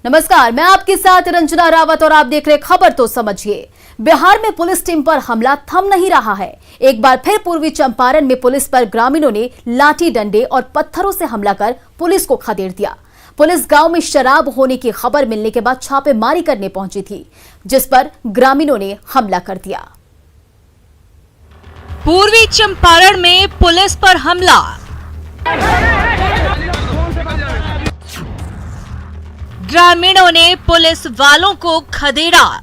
नमस्कार, मैं आपके साथ रंजना रावत और आप देख रहे खबर तो समझिए। बिहार में पुलिस टीम पर हमला थम नहीं रहा है। एक बार फिर पूर्वी चंपारण में पुलिस पर ग्रामीणों ने लाठी डंडे और पत्थरों से हमला कर पुलिस को खदेड़ दिया। पुलिस गांव में शराब होने की खबर मिलने के बाद छापेमारी करने पहुंची थी, जिस पर ग्रामीणों ने हमला कर दिया। पूर्वी चंपारण में पुलिस पर हमला। ग्रामीणों ने पुलिस वालों को खदेड़ा।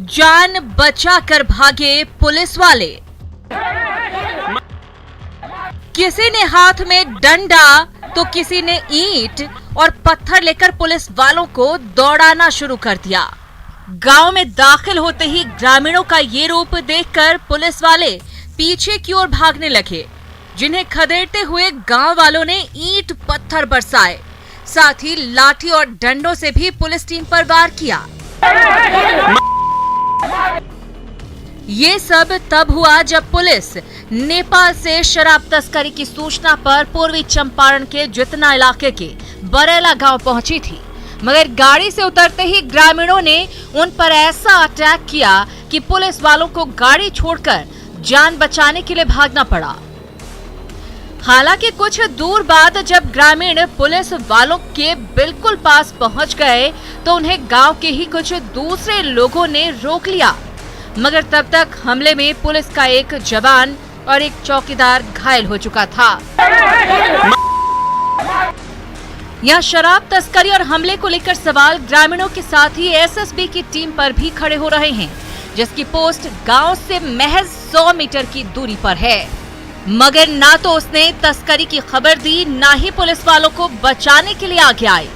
जान बचाकर भागे पुलिस वाले। किसी ने हाथ में डंडा तो किसी ने ईंट और पत्थर लेकर पुलिस वालों को दौड़ाना शुरू कर दिया। गांव में दाखिल होते ही ग्रामीणों का ये रूप देखकर पुलिस वाले पीछे की ओर भागने लगे, जिन्हें खदेड़ते हुए गांव वालों ने ईंट पत्थर बरसाए, साथ ही लाठी और डंडों से भी पुलिस टीम पर वार किया। ये सब तब हुआ जब पुलिस नेपाल से शराब तस्करी की सूचना पर पूर्वी चंपारण के जितना इलाके के बरेला गांव पहुंची थी, मगर गाड़ी से उतरते ही ग्रामीणों ने उन पर ऐसा अटैक किया कि पुलिस वालों को गाड़ी छोड़कर जान बचाने के लिए भागना पड़ा। हालांकि कुछ दूर बाद जब ग्रामीण पुलिस वालों के बिल्कुल पास पहुंच गए तो उन्हें गांव के ही कुछ दूसरे लोगों ने रोक लिया, मगर तब तक हमले में पुलिस का एक जवान और एक चौकीदार घायल हो चुका था। यहाँ शराब तस्करी और हमले को लेकर सवाल ग्रामीणों के साथ ही एसएसबी की टीम पर भी खड़े हो रहे हैं, जिसकी पोस्ट गांव से महज 100 मीटर की दूरी पर है, मगर ना तो उसने तस्करी की खबर दी, ना ही पुलिस वालों को बचाने के लिए आगे आए।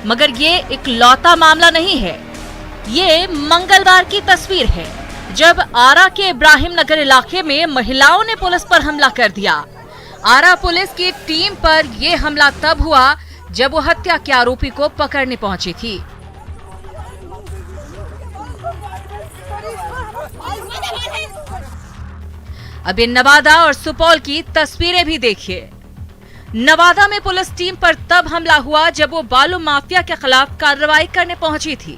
मगर ये इकलौता मामला नहीं है। ये मंगलवार की तस्वीर है जब आरा के इब्राहिम नगर इलाके में महिलाओं ने पुलिस पर हमला कर दिया। आरा पुलिस की टीम पर यह हमला तब हुआ जब वो हत्या के आरोपी को पकड़ने पहुंची थी। अभी नवादा और सुपौल की तस्वीरें भी देखिए। नवादा में पुलिस टीम पर तब हमला हुआ जब वो बालू माफिया के खिलाफ कार्रवाई करने पहुंची थी।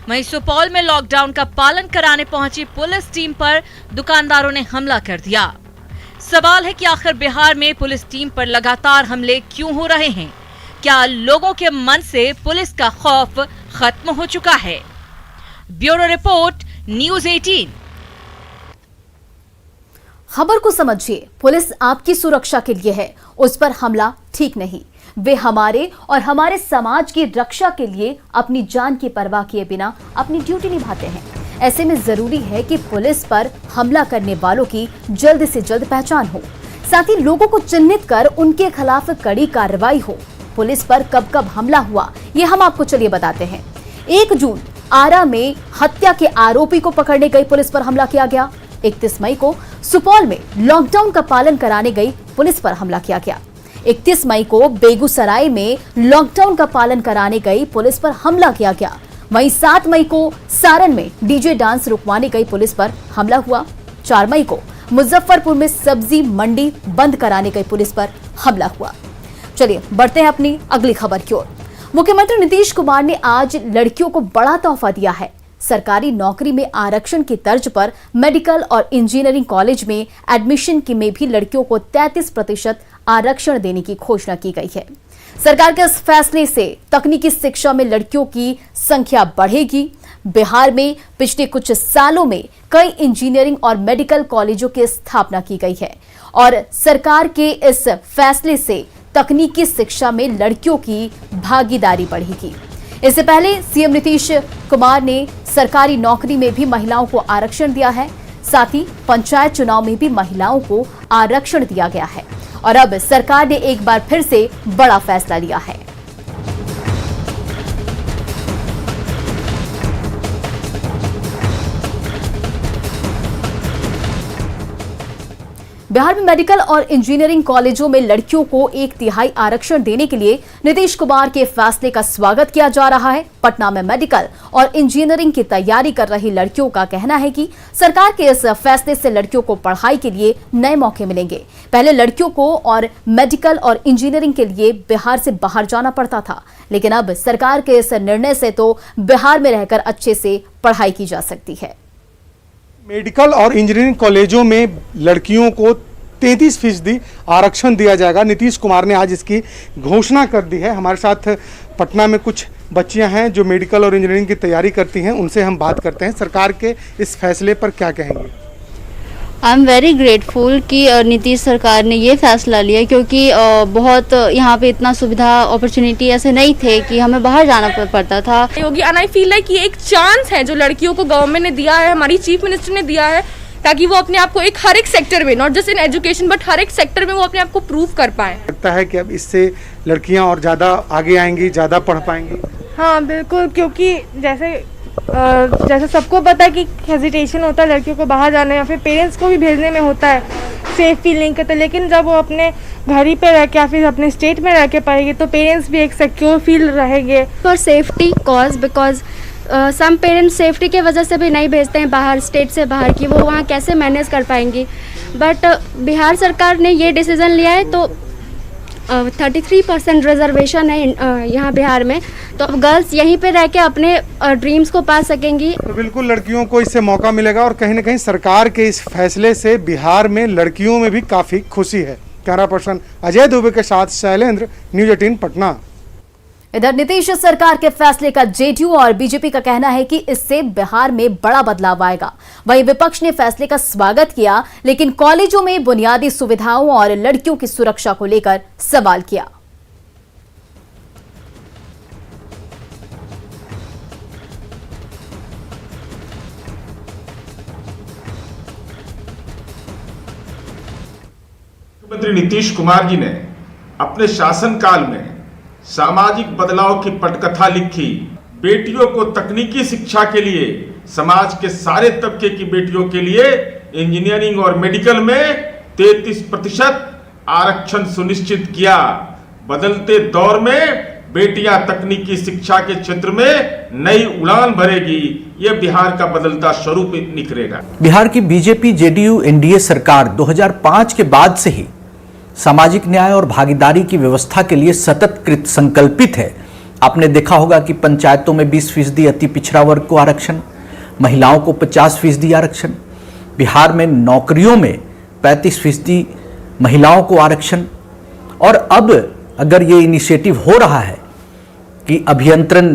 वहीं सुपौल में लॉकडाउन का पालन कराने पहुंची पुलिस टीम पर दुकानदारों ने हमला कर दिया। सवाल है कि आखिर बिहार में पुलिस टीम पर लगातार हमले क्यों हो रहे हैं? क्या लोगों के मन से पुलिस का खौफ खत्म हो चुका है? Bureau report, news 18। खबर को समझिए। पुलिस आपकी सुरक्षा के लिए है, उस पर हमला ठीक नहीं। वे हमारे और हमारे समाज की रक्षा के लिए अपनी जान की परवाह किए बिना अपनी ड्यूटी निभाते हैं। ऐसे में जरूरी है कि पुलिस पर हमला करने वालों की जल्द से जल्द पहचान हो, साथ ही लोगों को चिन्हित कर उनके खिलाफ कड़ी कार्रवाई हो। पुलिस पर कब कब हमला हुआ ये हम आपको चलिए बताते हैं। 1 जून आरा में हत्या के आरोपी को पकड़ने गई पुलिस पर हमला किया गया। 31 मई को सुपौल में लॉकडाउन का पालन कराने गई पुलिस पर हमला किया गया। 31 मई को बेगूसराय में लॉकडाउन का पालन कराने गई पुलिस पर हमला किया गया। वहीं 7 मई को सारण में डीजे डांस रुकवाने गई पुलिस पर हमला हुआ। 4 मई को मुजफ्फरपुर में सब्जी मंडी बंद कराने गई पुलिस पर हमला हुआ। चलिए बढ़ते हैं अपनी अगली खबर की ओर। मुख्यमंत्री नीतीश कुमार ने आज लड़कियों को बड़ा तोहफा दिया है। सरकारी नौकरी में आरक्षण की तर्ज पर मेडिकल और इंजीनियरिंग कॉलेज में एडमिशन की में भी लड़कियों को 33% आरक्षण देने की घोषणा की गई है। सरकार के इस फैसले से तकनीकी शिक्षा में लड़कियों की संख्या बढ़ेगी। बिहार में पिछले कुछ सालों में कई इंजीनियरिंग और मेडिकल कॉलेजों की स्थापना की गई है और सरकार के इस फैसले से तकनीकी शिक्षा में लड़कियों की भागीदारी बढ़ेगी। इससे पहले सीएम नीतीश कुमार ने सरकारी नौकरी में भी महिलाओं को आरक्षण दिया है, साथ ही पंचायत चुनाव में भी महिलाओं को आरक्षण दिया गया है और अब सरकार ने एक बार फिर से बड़ा फैसला लिया है। बिहार में मेडिकल और इंजीनियरिंग कॉलेजों में लड़कियों को 1/3 आरक्षण देने के लिए नीतीश कुमार के फैसले का स्वागत किया जा रहा है। पटना में मेडिकल और इंजीनियरिंग की तैयारी कर रही लड़कियों का कहना है कि सरकार के इस फैसले से लड़कियों को पढ़ाई के लिए नए मौके मिलेंगे। पहले लड़कियों को और मेडिकल और इंजीनियरिंग के लिए बिहार से बाहर जाना पड़ता था, लेकिन अब सरकार के इस निर्णय से तो बिहार में रहकर अच्छे से पढ़ाई की जा सकती है। मेडिकल और इंजीनियरिंग कॉलेजों में लड़कियों को 33% आरक्षण दिया जाएगा। नीतीश कुमार ने आज इसकी घोषणा कर दी है। हमारे साथ पटना में कुछ बच्चियां हैं जो मेडिकल और इंजीनियरिंग की तैयारी करती हैं, उनसे हम बात करते हैं। सरकार के इस फैसले पर क्या कहेंगे? आई एम वेरी ग्रेटफुल कि नीतीश सरकार ने ये फैसला लिया, क्योंकि बहुत यहाँ पे इतना सुविधा अपॉर्चुनिटी ऐसे नहीं थे कि हमें बाहर जाना पड़ता था। योगी एंड आई फील लाइक ये एक चांस है जो लड़कियों को गवर्नमेंट ने दिया है, हमारी चीफ मिनिस्टर ने दिया है, ताकि वो अपने आप को एक हर एक सेक्टर में, not just in education but हर एक सेक्टर में वो अपने आप को प्रूव कर पाए। लगता है कि अब इससे लड़कियां और ज़्यादा आगे आएंगी, ज़्यादा पढ़ पाएंगी। हाँ बिल्कुल, क्योंकि जैसे सबको पता है कि हेजिटेशन होता है लड़कियों को बाहर जाने या फिर पेरेंट्स को भी भेजने में होता है, सेफ फील नहीं करते, लेकिन जब वो अपने घर ही पे रह के या फिर अपने स्टेट में रह के पढ़ेगी तो पेरेंट्स भी एक सिक्योर फील रहेंगे। For safety cause, because some parents safety के वजह से भी नहीं भेजते हैं बाहर, स्टेट से बाहर, की वो वहाँ कैसे मैनेज कर पाएंगी। बट बिहार सरकार ने ये डिसीज़न लिया है तो 33% रिजर्वेशन है यहाँ बिहार में, तो अब गर्ल्स यहीं पे रह के अपने ड्रीम्स को पा सकेंगी। तो बिल्कुल लड़कियों को इससे मौका मिलेगा और कहीं ना कहीं सरकार के इस फैसले से बिहार में लड़कियों में भी काफ़ी खुशी है। कैमरा पर्सन अजय दुबे के साथ शैलेंद्र, न्यूज़ 18 पटना। इधर नीतीश सरकार के फैसले का जेडीयू और बीजेपी का कहना है कि इससे बिहार में बड़ा बदलाव आएगा। वहीं विपक्ष ने फैसले का स्वागत किया, लेकिन कॉलेजों में बुनियादी सुविधाओं और लड़कियों की सुरक्षा को लेकर सवाल किया। मुख्यमंत्री नीतीश कुमार जी ने अपने शासनकाल में सामाजिक बदलाव की पटकथा लिखी। बेटियों को तकनीकी शिक्षा के लिए, समाज के सारे तबके की बेटियों के लिए इंजीनियरिंग और मेडिकल में 33% आरक्षण सुनिश्चित किया। बदलते दौर में बेटियां तकनीकी शिक्षा के क्षेत्र में नई उड़ान भरेगी। यह बिहार का बदलता स्वरूप निखरेगा। बिहार की बीजेपी जेडीयू एनडीए सरकार 2005 के बाद से ही सामाजिक न्याय और भागीदारी की व्यवस्था के लिए सतत कृत संकल्पित है। आपने देखा होगा कि पंचायतों में 20% अति पिछड़ा वर्ग को आरक्षण, महिलाओं को 50% आरक्षण, बिहार में नौकरियों में 35% महिलाओं को आरक्षण, और अब अगर ये इनिशिएटिव हो रहा है कि अभियंत्रण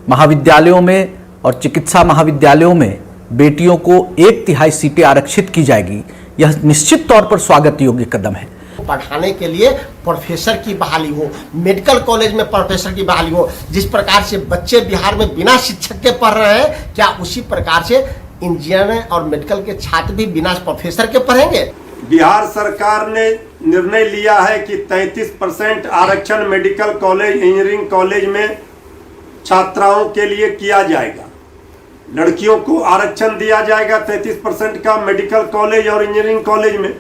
महाविद्यालयों में और चिकित्सा महाविद्यालयों में बेटियों को 1/3 सीटें आरक्षित की जाएगी, यह निश्चित तौर पर स्वागत योग्य कदम है। पढ़ाने के लिए प्रोफेसर की बहाली हो, मेडिकल कॉलेज में प्रोफेसर की बहाली हो। जिस प्रकार से बच्चे बिहार में बिना शिक्षक के पढ़ रहे हैं, क्या उसी प्रकार से इंजीनियर और मेडिकल के छात्र भी बिना प्रोफेसर के पढ़ेंगे? बिहार सरकार ने निर्णय लिया है कि 33% आरक्षण मेडिकल कॉलेज, इंजीनियरिंग कॉलेज में छात्राओं के लिए किया जाएगा। लड़कियों को आरक्षण दिया जाएगा 33% का मेडिकल कॉलेज और इंजीनियरिंग कॉलेज में।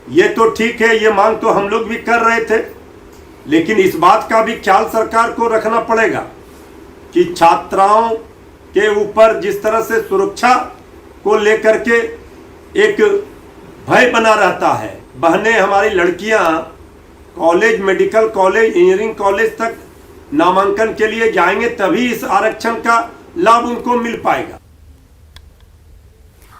ये तो ठीक है, ये मांग तो हम लोग भी कर रहे थे, लेकिन इस बात का भी ख्याल सरकार को रखना पड़ेगा कि छात्राओं के ऊपर जिस तरह से सुरक्षा को लेकर के एक भय बना रहता है। बहनें हमारी लड़कियां college, medical college, engineering college तक नामांकन के लिए जाएंगे, तभी इस आरक्षण का लाभ उनको मिल पाएगा।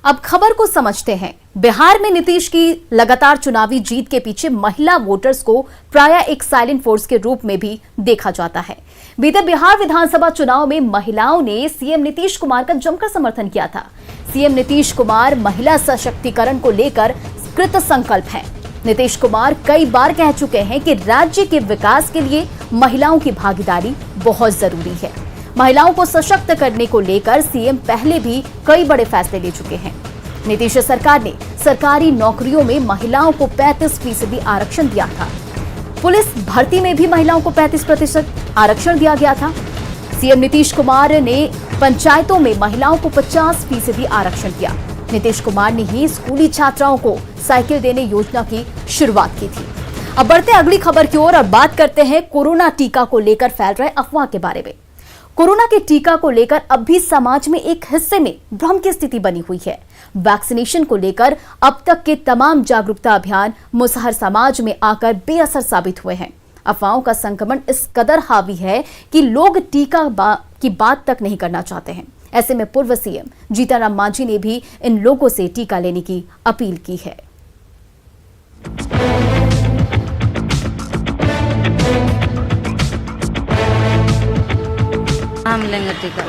अब खबर को समझते हैं। बिहार में नीतीश की लगातार चुनावी जीत के पीछे महिला वोटर्स को प्रायः एक साइलेंट फोर्स के रूप में भी देखा जाता है। बीते बिहार विधानसभा चुनाव में महिलाओं ने सीएम नीतीश कुमार का जमकर समर्थन किया था। सीएम नीतीश कुमार महिला सशक्तिकरण को लेकर कृत संकल्प हैं। नीतीश कुमार कई बार कह चुके हैं कि राज्य के विकास के लिए महिलाओं की भागीदारी बहुत जरूरी है। महिलाओं को सशक्त करने को लेकर सीएम पहले भी कई बड़े फैसले ले चुके हैं। नीतीश सरकार ने सरकारी नौकरियों में महिलाओं को 35% आरक्षण दिया था। पुलिस भर्ती में भी महिलाओं को 35% आरक्षण दिया गया था। सीएम नीतीश कुमार ने पंचायतों में महिलाओं को 50% आरक्षण दिया। नीतीश कुमार ने ही स्कूली छात्राओं को साइकिल देने योजना की शुरुआत की थी। अब बढ़ते अगली खबर की ओर और बात करते हैं कोरोना टीका को लेकर फैल रहे अफवाह के बारे में। कोरोना के टीका को लेकर अब भी समाज में एक हिस्से में भ्रम की स्थिति बनी हुई है। वैक्सीनेशन को लेकर अब तक के तमाम जागरूकता अभियान मुसहर समाज में आकर बेअसर साबित हुए हैं। अफवाहों का संक्रमण इस कदर हावी है कि लोग टीका की बात तक नहीं करना चाहते हैं। ऐसे में पूर्व सीएम जीतनराम मांझी ने भी इन लोगों से टीका लेने की अपील की है। हम लेंगे टीका,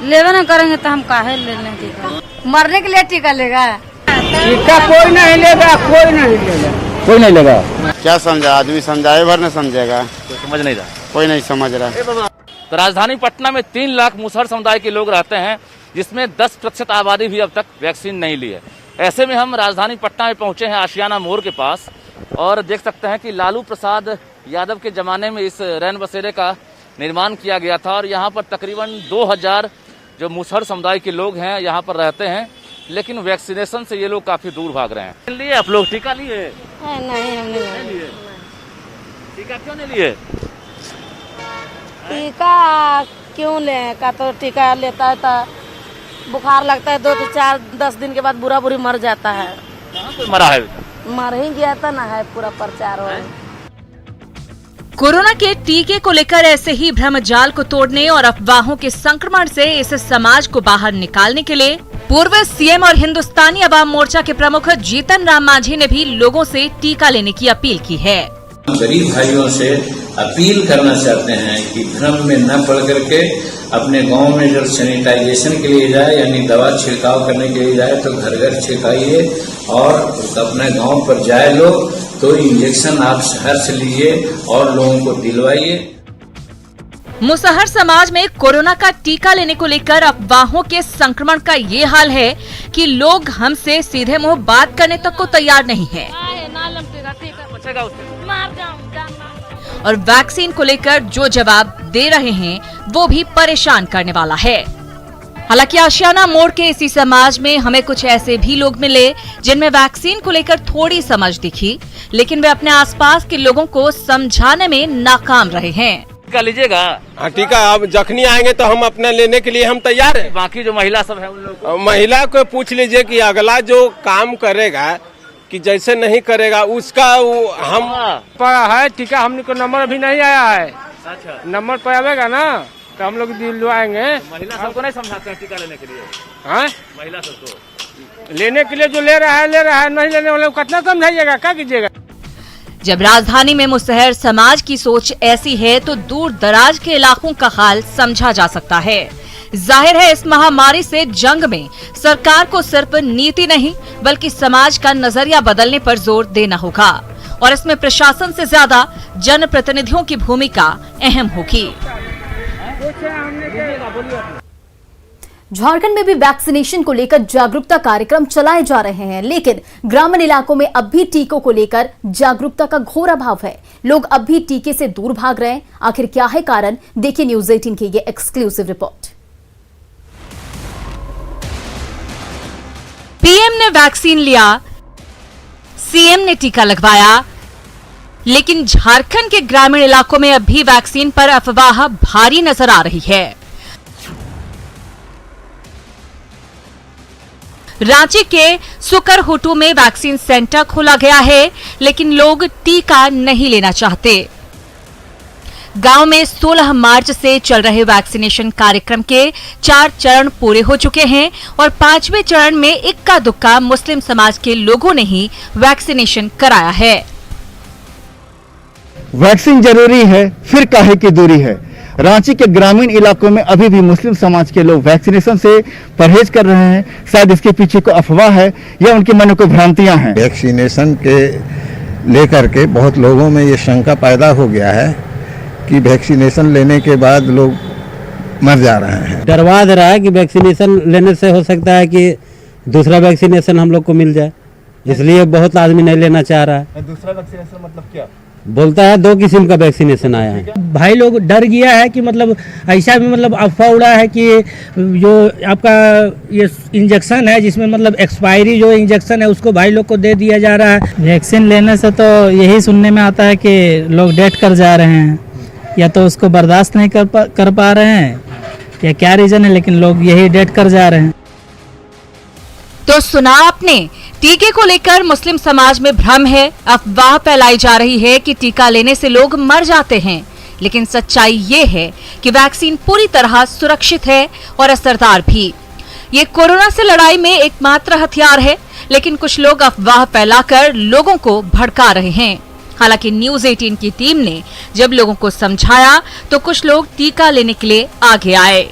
लेवे ना करेंगे तो हम काहे ले लें टीका? मरने के लिए टीका लेगा? टीका कोई नहीं लेगा, कोई नहीं लेगा, कोई नहीं लेगा। क्या समझा आदमी, समझाए भर न समझेगा, कोई समझ नहीं रहा, कोई नहीं समझ रहा। तो राजधानी पटना में 3 लाख मुसहर समुदाय के लोग रहते हैं, जिसमें 10% आबादी भी अब तक वैक्सीन नहीं ली है। ऐसे में हम राजधानी पटना में पहुंचे हैं आशियाना मोड़ के पास, और देख सकते हैं कि लालू प्रसाद यादव के जमाने में इस रैन बसेरे का निर्माण किया गया था, और यहाँ पर तकरीबन 2000 जो मुसहर समुदाय के लोग हैं यहाँ पर रहते हैं, लेकिन वैक्सीनेशन से ये लोग काफी दूर भाग रहे हैं। लिए आप लोग टीका लिए? नहीं, हमने नहीं लिए। टीका क्यों नहीं लिए? टीका क्यों लें? का तो टीका लेता है तो बुखार लगता है, 2 से 4 10 दिन के बाद बुरा बुरी मर जाता है। कोई मरा है? मर ही गया था ना, है पूरा प्रचार हो। कोरोना के टीके को लेकर ऐसे ही भ्रमजाल को तोड़ने और अफवाहों के संक्रमण से इस समाज को बाहर निकालने के लिए पूर्व सीएम और हिंदुस्तानी अवाम मोर्चा के प्रमुख जीतनराम मांझी ने भी लोगों से टीका लेने की अपील की है। गरीब भाइयों से अपील करना चाहते हैं कि भ्रम में न पड़ करके अपने गांव में जब सैनिटाइजेशन के लिए जाए, यानी दवा छिड़काव करने के लिए जाए, तो घर घर छिड़काइए, और अपने गांव पर जाए लोग तो इंजेक्शन आप शहर से लीजिए और लोगों को दिलवाइए। मुसहर समाज में कोरोना का टीका लेने को लेकर अफवाहों के संक्रमण का ये हाल है कि लोग हमसे सीधे मुंह बात करने तक को तैयार नहीं है, और वैक्सीन को लेकर जो जवाब दे रहे हैं वो भी परेशान करने वाला है। हालांकि आशियाना मोड़ के इसी समाज में हमें कुछ ऐसे भी लोग मिले जिनमें वैक्सीन को लेकर थोड़ी समझ दिखी, लेकिन वे अपने आसपास के लोगों को समझाने में नाकाम रहे हैं। टीका लीजिएगा? टीका अब जखनी आएंगे तो हम अपना लेने के लिए हम तैयार हैं। बाकी जो महिला सब है उन लोगों महिला को पूछ लीजिए कि अगला जो काम करेगा कि जैसे नहीं करेगा उसका हम पर है टीका, हमको नंबर अभी नहीं आया है। अच्छा, नंबर पर आवेगा ना तो हम लोग दिलवाएंगे। महिला सबको नहीं समझाते हैं टीका लेने के लिए? हाँ, महिला सबको लेने के लिए जो ले रहा है, नहीं लेने वाले को कितना समझाइएगा, क्या कीजिएगा? जब राजधानी में मुसहर समाज की सोच ऐसी है तो दूर दराज के इलाकों का हाल समझा जा सकता है। जाहिर है इस महामारी से जंग में सरकार को सिर्फ नीति नहीं बल्कि समाज का नजरिया बदलने पर जोर देना होगा, और इसमें प्रशासन से ज्यादा जनप्रतिनिधियों की भूमिका अहम होगी। झारखंड में भी वैक्सीनेशन को लेकर जागरूकता कार्यक्रम चलाए जा रहे हैं, लेकिन ग्रामीण इलाकों में अब भी टीकों को लेकर जागरूकता का घोर अभाव है। लोग अब भी टीके से दूर भाग रहे हैं। आखिर क्या है कारण? देखिए न्यूज़ 18 की ये एक्सक्लूसिव रिपोर्ट। पीएम ने वैक्सीन लिया, सीएम ने टीका लगवाया, लेकिन झारखंड के ग्रामीण इलाकों में अब भी वैक्सीन पर अफवाह भारी नजर आ रही है। रांची के सुकरहुटू में वैक्सीन सेंटर खोला गया है, लेकिन लोग टीका नहीं लेना चाहते। गांव में 16 मार्च से चल रहे वैक्सीनेशन कार्यक्रम के 4 चरण पूरे हो चुके हैं, और 5वें चरण में इक्का दुक्का मुस्लिम समाज के लोगों ने ही वैक्सीनेशन कराया है। वैक्सीन जरूरी है, फिर काहे की दूरी है। रांची के ग्रामीण इलाकों में अभी भी मुस्लिम समाज के लोग वैक्सीनेशन से परहेज कर रहे हैं। शायद इसके पीछे को अफवाह है या उनके मन को भ्रांतियां हैं। वैक्सीनेशन के लेकर के बहुत लोगों में ये शंका पैदा हो गया है कि वैक्सीनेशन लेने के बाद लोग मर जा रहे हैं। डरवा दे रहा है कि वैक्सीनेशन लेने से हो सकता है कि दूसरा वैक्सीनेशन हम लोग को मिल जाए, इसलिए बहुत आदमी नहीं लेना चाह रहा है। दूसरा वैक्सीनेशन मतलब क्या? बोलता है 2 किस्म का वैक्सीनेशन आया है। भाई लोग डर गया है कि मतलब ऐसा भी मतलब अफवाह उड़ा है कि जो आपका ये इंजेक्शन है जिसमें मतलब एक्सपायरी जो इंजेक्शन है उसको भाई लोग को दे दिया जा रहा है। वैक्सीन लेने से तो यही सुनने में आता है कि लोग डेथ कर जा रहे हैं, या तो उसको बर्दाश्त नहीं कर पा रहे हैं या क्या रीजन है, लेकिन लोग यही डेथ कर जा रहे हैं। तो सुना आपने, टीके को लेकर मुस्लिम समाज में भ्रम है, अफवाह फैलाई जा रही है कि टीका लेने से लोग मर जाते हैं, लेकिन सच्चाई ये है कि वैक्सीन पूरी तरह सुरक्षित है और असरदार भी। ये कोरोना से लड़ाई में एकमात्र हथियार है, लेकिन कुछ लोग अफवाह फैलाकर लोगों को भड़का रहे हैं। हालांकि न्यूज़ 18 की टीम ने जब लोगों को समझाया तो कुछ लोग टीका लेने के लिए आगे आए।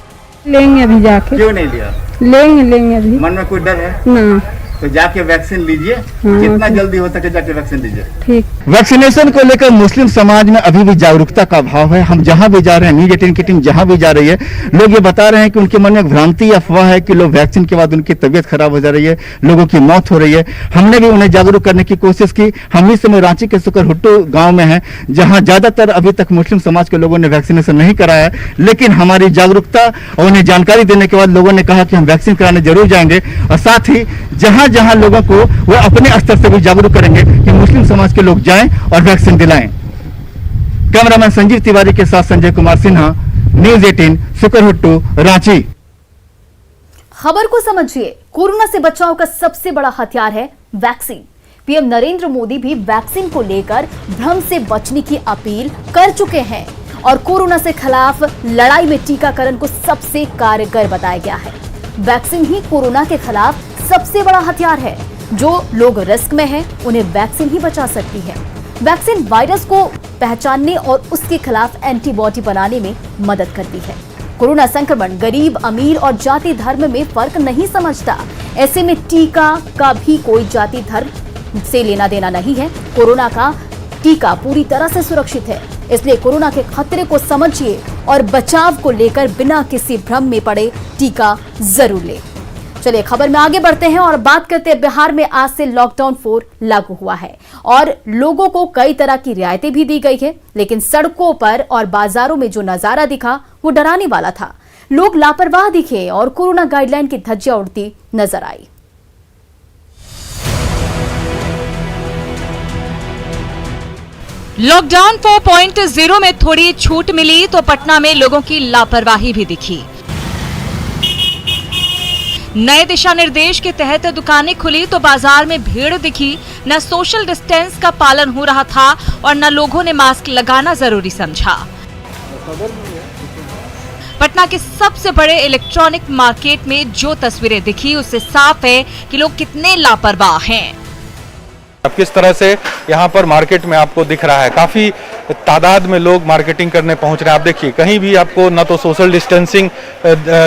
लेंगे अभी जाके। क्यों नहीं लिया? लेंगे अभी। मन में कोई डर है ना? तो जाके वैक्सीन लीजिए, जितना जल्दी हो सके जाके वैक्सीन लीजिए। ठीक। वैक्सीनेशन को लेकर मुस्लिम समाज में अभी भी जागरूकता का अभाव है। हम जहां भी जा रहे हैं, न्यूज़ 18 की टीम जहां भी जा रही है, लोग ये बता रहे हैं कि उनके मन में एक भ्रांति अफवाह है कि लोग वैक्सीन के बाद उनकी तबीयत खराब हो जा रही है, लोगों की मौत हो रही है। हमने भी उन्हें जागरूक करने की कोशिश की। हम इस समय रांची के सुकरहुट्टू गाँव में है, जहाँ ज्यादातर अभी तक मुस्लिम समाज के लोगों ने वैक्सीनेशन नहीं कराया है, लेकिन हमारी जागरूकता और उन्हें जानकारी देने के बाद लोगों ने कहा कि हम वैक्सीन कराने जरूर जाएंगे, और साथ ही जहां जहां लोगों को वो अपने स्तर से भी जागरूक करेंगे कि मुस्लिम समाज के लोग जाएं और वैक्सीन दिलाएं। कैमरामैन संजीव तिवारी के साथ संजय कुमार सिन्हा, न्यूज़ 18 सुकरहुट्टू, रांची। खबर को समझिए, कोरोना से बचाव का सबसे बड़ा हथियार है वैक्सीन। पीएम नरेंद्र मोदी भी वैक्सीन को लेकर भ्रम से बचने की अपील कर चुके हैं और कोरोना से खिलाफ लड़ाई में टीकाकरण को सबसे कारगर बताया गया है। वैक्सीन ही कोरोना के खिलाफ सबसे बड़ा हथियार है। जो लोग रिस्क में हैं, उन्हें वैक्सीन ही बचा सकती है। वैक्सीन वायरस को पहचानने और उसके खिलाफ एंटीबॉडी बनाने में मदद करती है। कोरोना संक्रमण गरीब, अमीर और जाति धर्म में फर्क नहीं समझता। ऐसे में टीका का भी कोई जाति धर्म से लेना देना नहीं है। कोरोना का टीका पूरी तरह से सुरक्षित है, इसलिए कोरोना के खतरे को समझिए और बचाव को लेकर बिना किसी भ्रम में पड़े टीका जरूर लें। चलिए खबर में आगे बढ़ते हैं और बात करते हैं। बिहार में आज से लॉकडाउन 4 लागू हुआ है और लोगों को कई तरह की रियायतें भी दी गई है, लेकिन सड़कों पर और बाजारों में जो नजारा दिखा वो डराने वाला था। लोग लापरवाह दिखे और कोरोना गाइडलाइन की धज्जियां उड़ती नजर आई। लॉकडाउन 4.0 में थोड़ी छूट मिली तो पटना में लोगों की लापरवाही भी दिखी। नए दिशा निर्देश के तहत दुकानें खुली तो बाजार में भीड़ दिखी। न सोशल डिस्टेंस का पालन हो रहा था और न लोगों ने मास्क लगाना जरूरी समझा। पटना के सबसे बड़े इलेक्ट्रॉनिक मार्केट में जो तस्वीरें दिखी उससे साफ है कि लोग कितने लापरवाह हैं। अब किस तरह से यहाँ पर मार्केट में आपको दिख रहा है, काफी तादाद में लोग मार्केटिंग करने पहुंच रहे हैं। आप देखिए कहीं भी आपको न तो सोशल डिस्टेंसिंग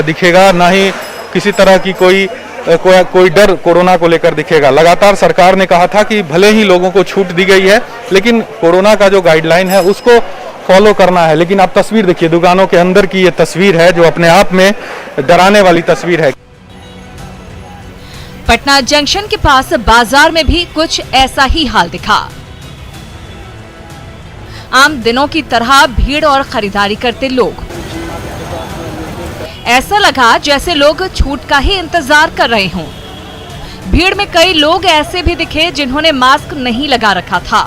दिखेगा, ना ही किसी तरह की कोई डर कोरोना को लेकर दिखेगा। लगातार सरकार ने कहा था कि भले ही लोगों को छूट दी गई है, लेकिन कोरोना का जो गाइडलाइन है उसको फॉलो करना है। लेकिन आप तस्वीर देखिए, दुकानों के अंदर की ये तस्वीर है जो अपने आप में डराने वाली तस्वीर है। पटना जंक्शन के पास बाजार में भी कुछ ऐसा ही हाल दिखा। आम दिनों की तरह भीड़ और खरीदारी करते लोग। ऐसा लगा जैसे लोग छूट का ही इंतजार कर रहे हों। भीड़ में कई लोग ऐसे भी दिखे जिन्होंने मास्क नहीं लगा रखा था।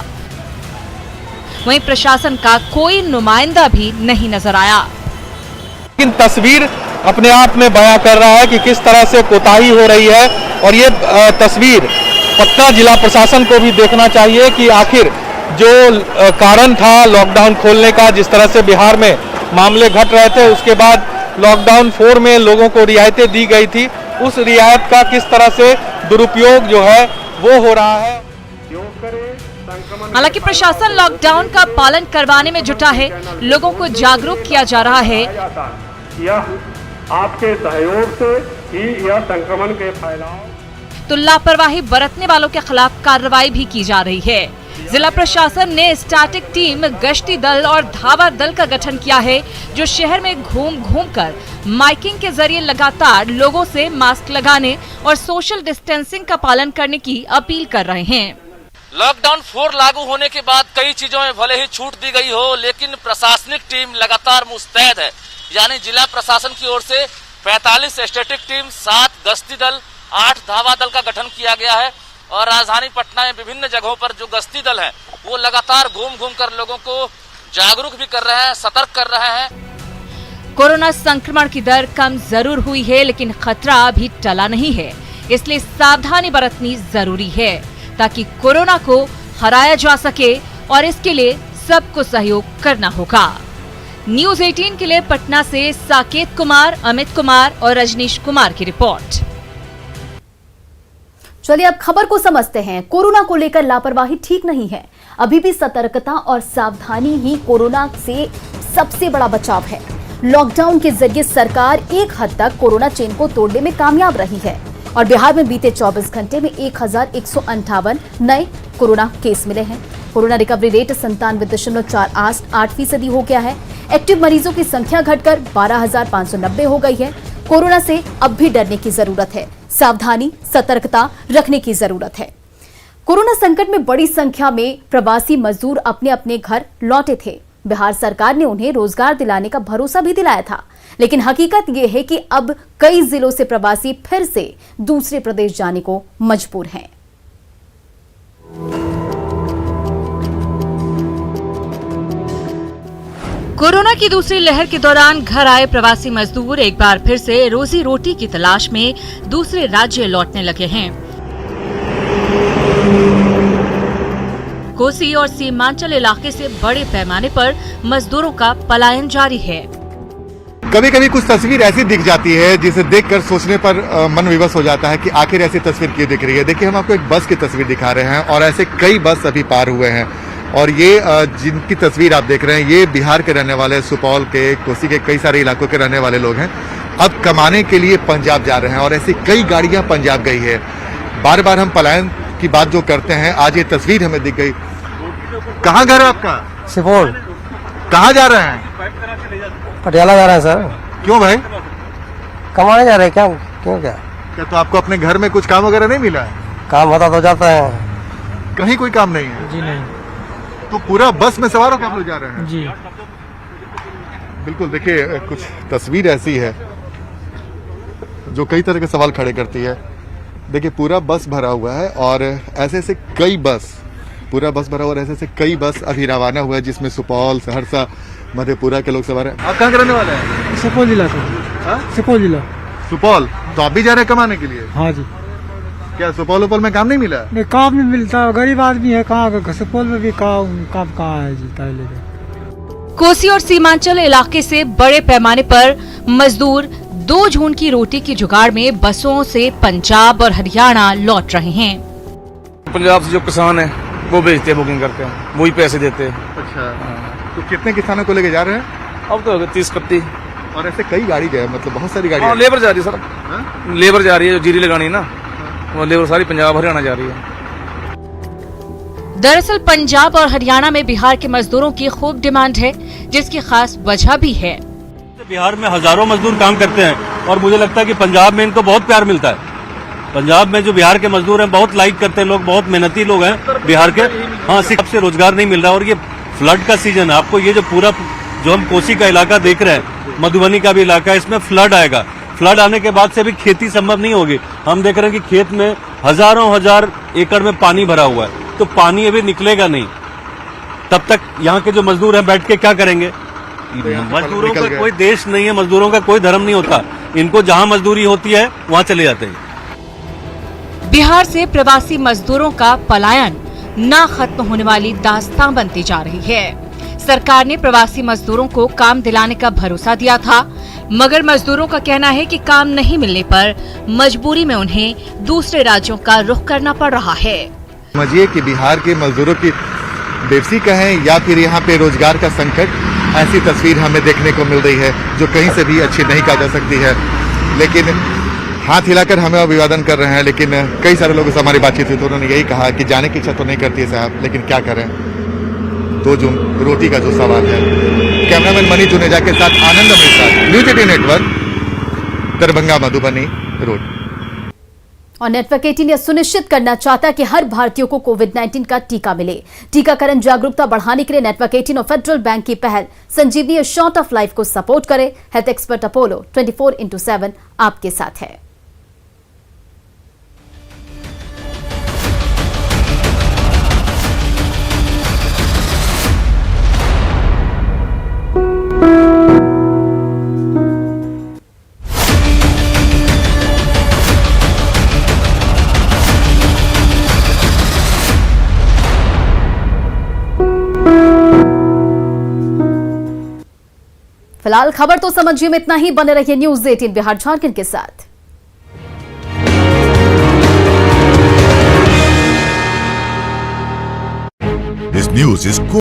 वहीं प्रशासन का कोई नुमाइंदा भी नहीं नजर आया। लेकिन तस्वीर अपने आप में बयां कर रहा है कि किस तरह से कोताही हो रही है, और ये तस्वीर पटना जिला प्रशासन को भी देखना चाहिए कि आखिर जो कारण था लॉकडाउन खोलने का, जिस तरह से बिहार में मामले घट रहे थे, उसके बाद लॉकडाउन 4 में लोगों को रियायतें दी गई थी, उस रियायत का किस तरह से दुरुपयोग जो है वो हो रहा है। हालांकि प्रशासन लॉकडाउन का पालन करवाने में जुटा है, लोगों को जागरूक किया जा रहा है। यह आपके सहयोग से ही यह संक्रमण के फैलाव तो लापरवाही बरतने वालों के खिलाफ कार्रवाई भी की जा रही है। जिला प्रशासन ने स्टैटिक टीम, गश्ती दल और धावा दल का गठन किया है, जो शहर में घूम कर माइकिंग के जरिए लगातार लोगों से मास्क लगाने और सोशल डिस्टेंसिंग का पालन करने की अपील कर रहे हैं। लॉकडाउन 4 लागू होने के बाद कई चीजों में भले ही छूट दी गई हो, लेकिन प्रशासनिक टीम लगातार मुस्तैद है। यानी जिला प्रशासन की ओर से 45 स्टैटिक टीम, 7 गश्ती दल, 8 धावा दल का गठन किया गया है और राजधानी पटना में विभिन्न जगहों पर जो गश्ती दल है वो लगातार घूम घूम कर लोगों को जागरूक भी कर रहे हैं, सतर्क कर रहे हैं। कोरोना संक्रमण की दर कम जरूर हुई है, लेकिन खतरा अभी टला नहीं है, इसलिए सावधानी बरतनी जरूरी है ताकि कोरोना को हराया जा सके और इसके लिए सबको सहयोग करना होगा। न्यूज़ 18 के लिए पटना से साकेत कुमार, अमित कुमार और रजनीश कुमार की रिपोर्ट। चलिए अब खबर को समझते हैं। कोरोना को लेकर लापरवाही ठीक नहीं है। अभी भी सतर्कता और सावधानी ही कोरोना से सबसे बड़ा बचाव है। लॉकडाउन के जरिए सरकार एक हद तक कोरोना चेन को तोड़ने में कामयाब रही है और बिहार में बीते 24 घंटे में 1158 नए कोरोना केस मिले हैं। कोरोना रिकवरी रेट 97.48% हो गया है। एक्टिव मरीजों की संख्या घटकर 12,590 हो गई है। कोरोना से अब भी डरने की जरूरत है, सावधानी सतर्कता रखने की जरूरत है। कोरोना संकट में बड़ी संख्या में प्रवासी मजदूर अपने अपने घर लौटे थे। बिहार सरकार ने उन्हें रोजगार दिलाने का भरोसा भी दिलाया था, लेकिन हकीकत यह है कि अब कई जिलों से प्रवासी फिर से दूसरे प्रदेश जाने को मजबूर हैं। कोरोना की दूसरी लहर के दौरान घर आए प्रवासी मजदूर एक बार फिर से रोजी रोटी की तलाश में दूसरे राज्य लौटने लगे हैं। कोसी और सीमांचल इलाके से बड़े पैमाने पर मजदूरों का पलायन जारी है। कभी कभी कुछ तस्वीर ऐसी दिख जाती है जिसे देखकर सोचने पर मन विवश हो जाता है कि आखिर ऐसी तस्वीर क्यों दिख रही है। देखिए, हम आपको एक बस की तस्वीर दिखा रहे हैं और ऐसे कई बस अभी पार हुए हैं और ये जिनकी तस्वीर आप देख रहे हैं ये बिहार के रहने वाले, सुपौल के, कोसी के कई सारे इलाकों के रहने वाले लोग हैं। अब कमाने के लिए पंजाब जा रहे हैं और ऐसी कई गाड़ियां पंजाब गई है। बार बार हम पलायन की बात जो करते हैं, आज ये तस्वीर हमें दिख गई। कहाँ घर है आपका? सुपौल। कहाँ जा रहे हैं? पटियाला जा रहे हैं सर। क्यों भाई? कमाने जा रहे हैं। क्यों क्या तो आपको अपने घर में कुछ काम वगैरह नहीं मिला है? काम होता तो जाता है। कहीं कोई काम नहीं है? जी नहीं। तो पूरा बस में सवार होकर आप लोग जा रहे हैं? जी बिल्कुल। देखिए, कुछ तस्वीर ऐसी है जो कई तरह के सवाल खड़े करती है। देखिए, पूरा बस भरा हुआ है और ऐसे ऐसे कई बस, पूरा बस भरा हुआ और ऐसे ऐसे कई बस अभी रवाना हुआ है जिसमें सुपौल, सहरसा, मधेपुरा के लोग सवार हैं। आप कहाँ के रहने वाले हैं? सुपौल जिला से। सुपौल जिला। सुपौल। तो आप भी जा रहे हैं कमाने के लिए? हाँ जी। क्या सुपौल में काम नहीं मिला? नहीं, काम नहीं मिलता, गरीब आदमी है। कहाँ सुपौल में भी काम कहाँ है जी? कोसी और सीमांचल इलाके से बड़े पैमाने पर मजदूर 2 जून की रोटी की जुगाड़ में बसों से पंजाब और हरियाणा लौट रहे हैं। पंजाब से जो किसान है वो भेजते हैं, बुकिंग करते हैं, वही पैसे देते हैं। अच्छा। तो कितने किसानों को लेके जा रहे हैं? अब तो 30-31 और ऐसे कई गाड़ी गए, मतलब बहुत सारी गाड़ी। लेबर जा रही है सर। लेबर जा रही है, जो जीरी लगानी है ना, वो लेबर सारी पंजाब हरियाणा जा रही है। दरअसल पंजाब और हरियाणा में बिहार के मजदूरों की खूब डिमांड है, जिसकी खास वजह भी है। बिहार में हजारों मजदूर काम करते हैं और मुझे लगता है कि पंजाब में इनको बहुत प्यार मिलता है। पंजाब में जो बिहार के मजदूर हैं बहुत लाइक करते हैं लोग, बहुत मेहनती लोग हैं बिहार के। हाँ, सबसे रोजगार नहीं मिल रहा और ये फ्लड का सीजन है। आपको ये जो पूरा जो हम कोसी का इलाका देख रहे हैं, मधुबनी का भी इलाका है, इसमें फ्लड आएगा। फ्लड आने के बाद से भी खेती संभव नहीं होगी। हम देख रहे हैं कि खेत में हजार एकड़ में पानी भरा हुआ है, तो पानी अभी निकलेगा नहीं। तब तक यहाँ के जो मजदूर हैं बैठ के क्या करेंगे? मजदूरों का कोई देश नहीं है, मजदूरों का कोई धर्म नहीं होता। इनको जहाँ मजदूरी होती है वहाँ चले जाते हैं। बिहार से प्रवासी मजदूरों का पलायन ना खत्म होने वाली दास्तां बनती जा रही है। सरकार ने प्रवासी मजदूरों को काम दिलाने का भरोसा दिया था, मगर मजदूरों का कहना है कि काम नहीं मिलने पर मजबूरी में उन्हें दूसरे राज्यों का रुख करना पड़ रहा है। समझिए कि बिहार के मजदूरों की बेबसी कहें या फिर यहाँ पे रोजगार का संकट, ऐसी तस्वीर हमें देखने को मिल रही है जो कहीं से भी अच्छी नहीं कहा जा सकती है। लेकिन हाथ हिलाकर हमें अभिवादन कर रहे हैं। लेकिन कई सारे लोगों से हमारी बातचीत हुई तो उन्होंने यही कहा कि जाने की इच्छा तो नहीं करती है साहब, लेकिन क्या करें, 2 जून रोटी का जो सवाल है। कैमरामैन मनी जुनेजा के साथ Anand Mishra, news 18 network, Darbhanga Madhubani road. और नेटवर्क 18 यह सुनिश्चित करना चाहता है कि हर भारतीय को कोविड-19 का टीका मिले। टीकाकरण जागरूकता बढ़ाने के लिए नेटवर्क 18 और फेडरल बैंक की पहल संजीवनी शॉर्ट ऑफ लाइफ को सपोर्ट करे। हेल्थ एक्सपर्ट अपोलो 24/7 आपके साथ है। फिलहाल खबर तो समझिए में इतना ही। बने रहिए न्यूज़ 18 बिहार झारखंड के साथ। This news is